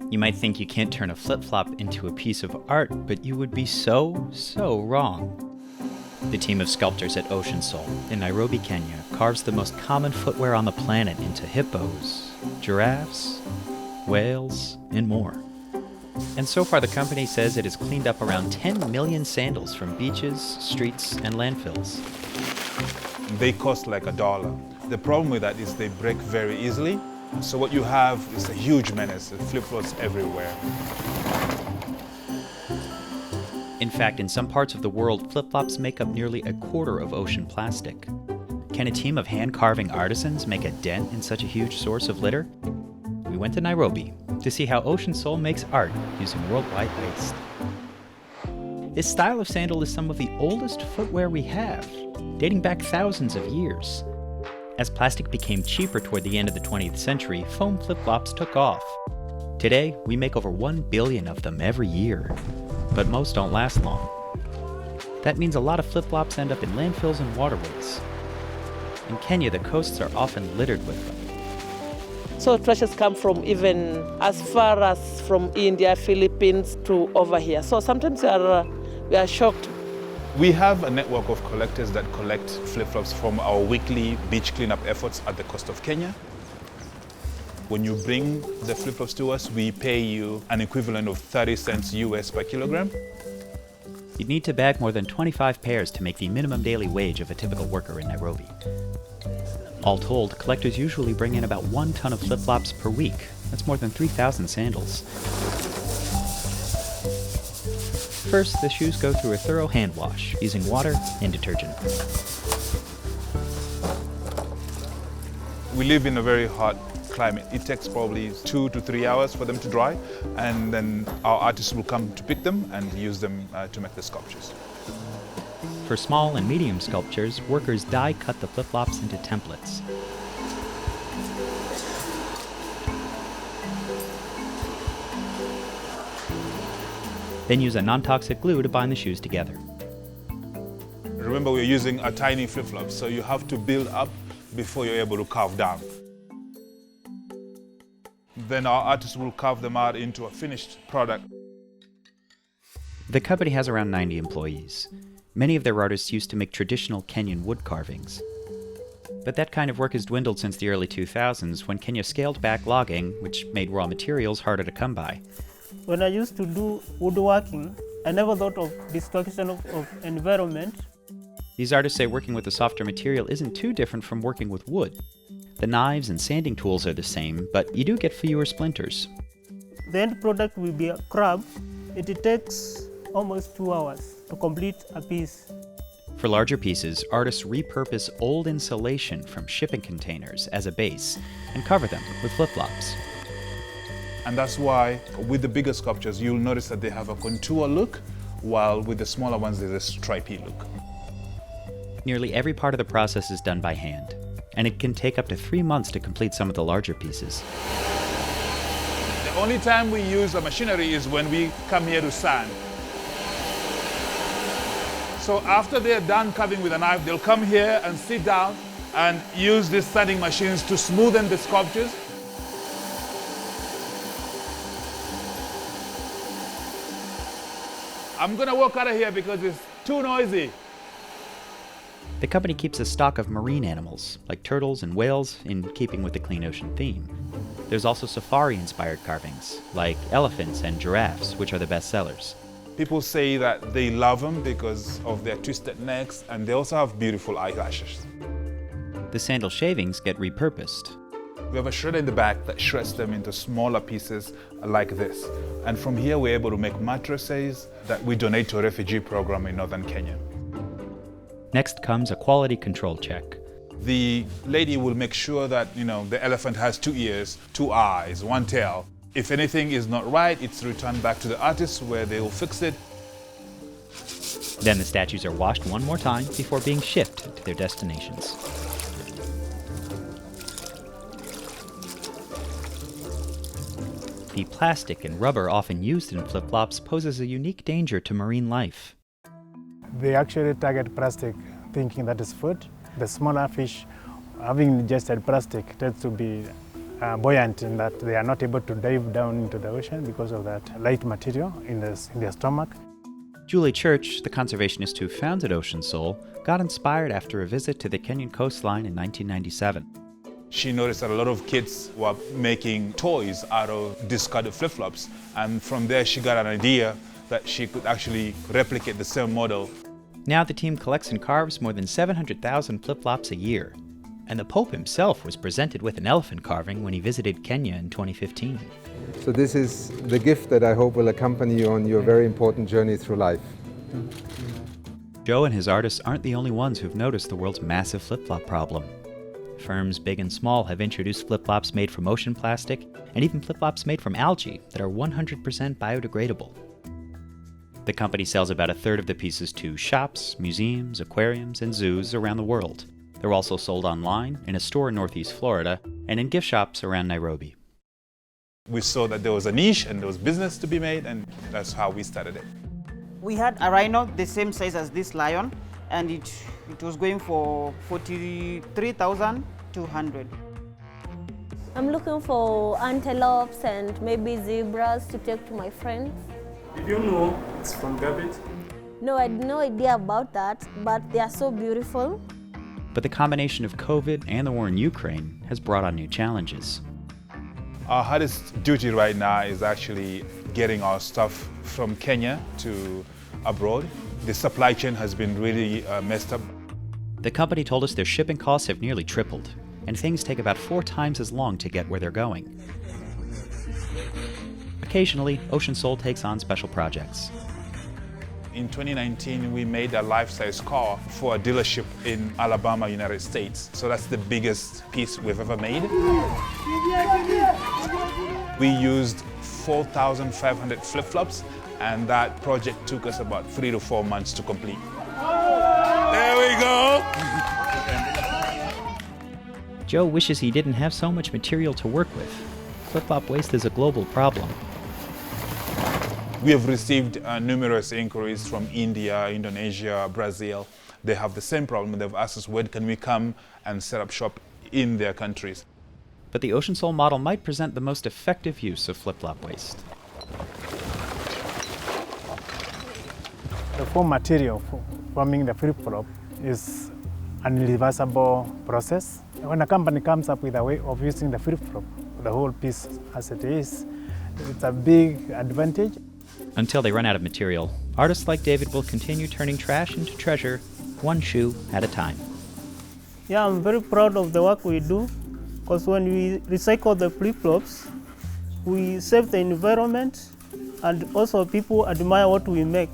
You might think you can't turn a flip-flop into a piece of art, but you would be so wrong. The team of sculptors at Ocean Soul in Nairobi, Kenya, carves the most common footwear on the planet into hippos, giraffes, whales, and more. And so far the company says it has cleaned up around 10 million sandals from beaches, streets, and landfills. They cost like $1. The problem with that is they break very easily. So what you have is a huge menace. It flip-flops everywhere. In fact, in some parts of the world, flip-flops make up nearly a quarter of ocean plastic. Can a team of hand-carving artisans make a dent in such a huge source of litter? We went to Nairobi to see how Ocean Soul makes art using worldwide waste. This style of sandal is some of the oldest footwear we have, dating back thousands of years. As plastic became cheaper toward the end of the 20th century, foam flip-flops took off. Today, we make over 1 billion of them every year, but most don't last long. That means a lot of flip-flops end up in landfills and waterways. In Kenya, the coasts are often littered with them. So trashes come from even as far as from India, Philippines to over here. So sometimes we are shocked. We have a network of collectors that collect flip-flops from our weekly beach cleanup efforts at the coast of Kenya. When you bring the flip-flops to us, we pay you an equivalent of 30 cents US per kilogram. You'd need to bag more than 25 pairs to make the minimum daily wage of a typical worker in Nairobi. All told, collectors usually bring in about 1 ton of flip-flops per week. That's more than 3,000 sandals. First, the shoes go through a thorough hand wash using water and detergent. We live in a very hot climate. It takes probably 2 to 3 hours for them to dry, and then our artists will come to pick them and use them to make the sculptures. For small and medium sculptures, workers die-cut the flip-flops into templates. Then use a non-toxic glue to bind the shoes together. Remember, we're using a tiny flip-flop, so you have to build up before you're able to carve down. Then our artists will carve them out into a finished product. The company has around 90 employees. Many of their artists used to make traditional Kenyan wood carvings. But that kind of work has dwindled since the early 2000s when Kenya scaled back logging, which made raw materials harder to come by. When I used to do woodworking, I never thought of destruction of environment. These artists say working with a softer material isn't too different from working with wood. The knives and sanding tools are the same, but you do get fewer splinters. The end product will be a crab. It takes almost 2 hours to complete a piece. For larger pieces, artists repurpose old insulation from shipping containers as a base and cover them with flip-flops. And that's why with the bigger sculptures, you'll notice that they have a contour look, while with the smaller ones, there's a stripy look. Nearly every part of the process is done by hand, and it can take up to 3 months to complete some of the larger pieces. The only time we use the machinery is when we come here to sand. So after they're done carving with a knife, they'll come here and sit down and use these sanding machines to smoothen the sculptures. I'm gonna walk out of here because it's too noisy. The company keeps a stock of marine animals, like turtles and whales, in keeping with the clean ocean theme. There's also safari-inspired carvings, like elephants and giraffes, which are the best sellers. People say that they love them because of their twisted necks, and they also have beautiful eyelashes. The sandal shavings get repurposed. We have a shredder in the back that shreds them into smaller pieces like this. And from here, we're able to make mattresses that we donate to a refugee program in northern Kenya. Next comes a quality control check. The lady will make sure that, the elephant has 2 ears, 2 eyes, 1 tail. If anything is not right, it's returned back to the artist where they will fix it. Then the statues are washed one more time before being shipped to their destinations. The plastic and rubber often used in flip-flops poses a unique danger to marine life. They actually target plastic thinking that is food. The smaller fish, having ingested plastic, tends to be buoyant in that they are not able to dive down into the ocean because of that light material in their stomach. Julie Church, the conservationist who founded Ocean Soul, got inspired after a visit to the Kenyan coastline in 1997. She noticed that a lot of kids were making toys out of discarded flip-flops, and from there she got an idea that she could actually replicate the same model. Now the team collects and carves more than 700,000 flip-flops a year. And the Pope himself was presented with an elephant carving when he visited Kenya in 2015. So this is the gift that I hope will accompany you on your very important journey through life. Joe and his artists aren't the only ones who've noticed the world's massive flip-flop problem. Firms big and small have introduced flip-flops made from ocean plastic, and even flip-flops made from algae that are 100% biodegradable. The company sells about a third of the pieces to shops, museums, aquariums, and zoos around the world. They're also sold online, in a store in Northeast Florida, and in gift shops around Nairobi. We saw that there was a niche and there was business to be made, and that's how we started it. We had a rhino the same size as this lion, and it was going for 43,200. I'm looking for antelopes and maybe zebras to take to my friends. Did you know it's from garbage? No, I had no idea about that, but they are so beautiful. But the combination of COVID and the war in Ukraine has brought on new challenges. Our hardest duty right now is actually getting our stuff from Kenya to abroad. The supply chain has been really messed up. The company told us their shipping costs have nearly tripled, and things take about 4 times as long to get where they're going. Occasionally, Ocean Soul takes on special projects. In 2019, we made a life-size car for a dealership in Alabama, United States. So that's the biggest piece we've ever made. We used 4,500 flip-flops, and that project took us about 3 to 4 months to complete. There we go! Joe wishes he didn't have so much material to work with. Flip-flop waste is a global problem. We have received numerous inquiries from India, Indonesia, Brazil. They have the same problem. They've asked us when can we come and set up shop in their countries. But the Ocean Soul model might present the most effective use of flip-flop waste. The foam material for forming the flip-flop is an irreversible process. When a company comes up with a way of using the flip-flop, the whole piece as it is, it's a big advantage. Until they run out of material, artists like David will continue turning trash into treasure, one shoe at a time. Yeah, I'm very proud of the work we do, because when we recycle the flip-flops, we save the environment, and also people admire what we make.